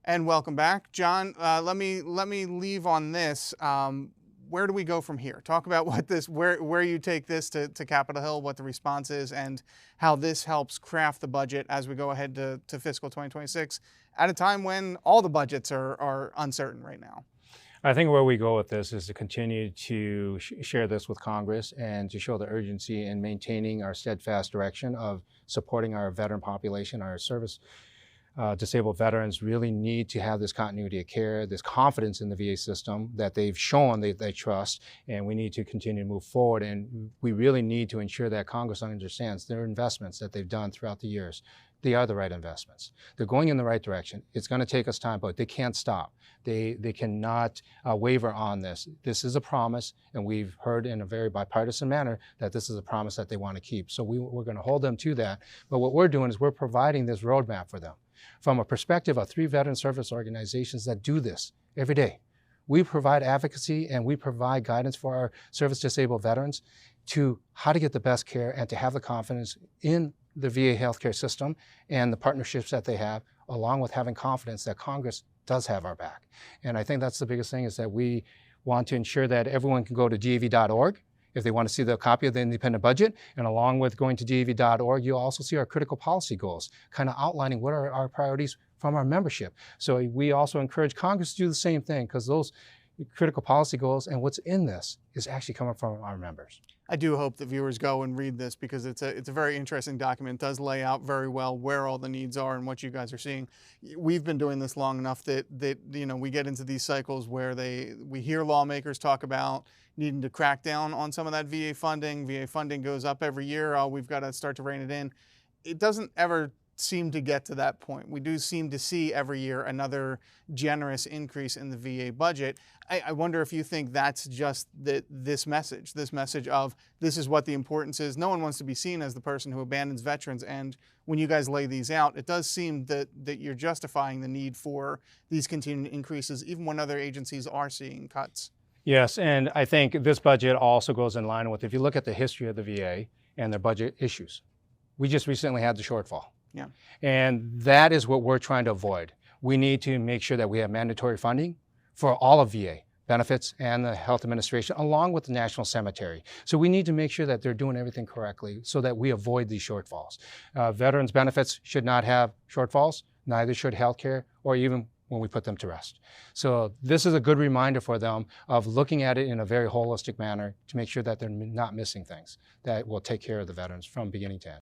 And welcome back, John. Let me leave on this. Where do we go from here? Talk about where you take this to Capitol Hill, what the response is, and how this helps craft the budget as we go ahead to fiscal 2026 at a time when all the budgets are uncertain right now. I think where we go with this is to continue to share this with Congress and to show the urgency in maintaining our steadfast direction of supporting our veteran population, our service. Disabled veterans really need to have this continuity of care, this confidence in the VA system that they've shown they trust, and we need to continue to move forward. And we really need to ensure that Congress understands their investments that they've done throughout the years. They are the right investments. They're going in the right direction. It's going to take us time, but they can't stop. They cannot waver on this. This is a promise, and we've heard in a very bipartisan manner that this is a promise that they want to keep. So we're going to hold them to that. But what we're doing is we're providing this roadmap for them from a perspective of 3 veteran service organizations that do this every day. We provide advocacy and we provide guidance for our service disabled veterans to how to get the best care and to have the confidence in the VA healthcare system and the partnerships that they have, along with having confidence that Congress does have our back. And I think that's the biggest thing, is that we want to ensure that everyone can go to DAV.org if they want to see the copy of the independent budget. And along with going to DAV.org, you'll also see our critical policy goals, kind of outlining what are our priorities from our membership. So we also encourage Congress to do the same thing, because those critical policy goals and what's in this is actually coming from our members. I do hope that viewers go and read this, because it's a very interesting document. It does lay out very well where all the needs are and what you guys are seeing. We've been doing this long enough that we get into these cycles where we hear lawmakers talk about needing to crack down on some of that VA funding. VA funding goes up every year. Oh, we've got to start to rein it in. It doesn't ever seem to get to that point. We do seem to see every year another generous increase in the VA budget. I wonder if you think that's just this message of this is what the importance is. No one wants to be seen as the person who abandons veterans. And when you guys lay these out, it does seem that you're justifying the need for these continued increases, even when other agencies are seeing cuts. Yes, and I think this budget also goes in line with, if you look at the history of the VA and their budget issues, we just recently had the shortfall. Yeah. And that is what we're trying to avoid. We need to make sure that we have mandatory funding for all of VA benefits and the health administration, along with the National Cemetery. So we need to make sure that they're doing everything correctly so that we avoid these shortfalls. Veterans benefits should not have shortfalls, neither should healthcare, or even when we put them to rest. So this is a good reminder for them of looking at it in a very holistic manner to make sure that they're not missing things that will take care of the veterans from beginning to end.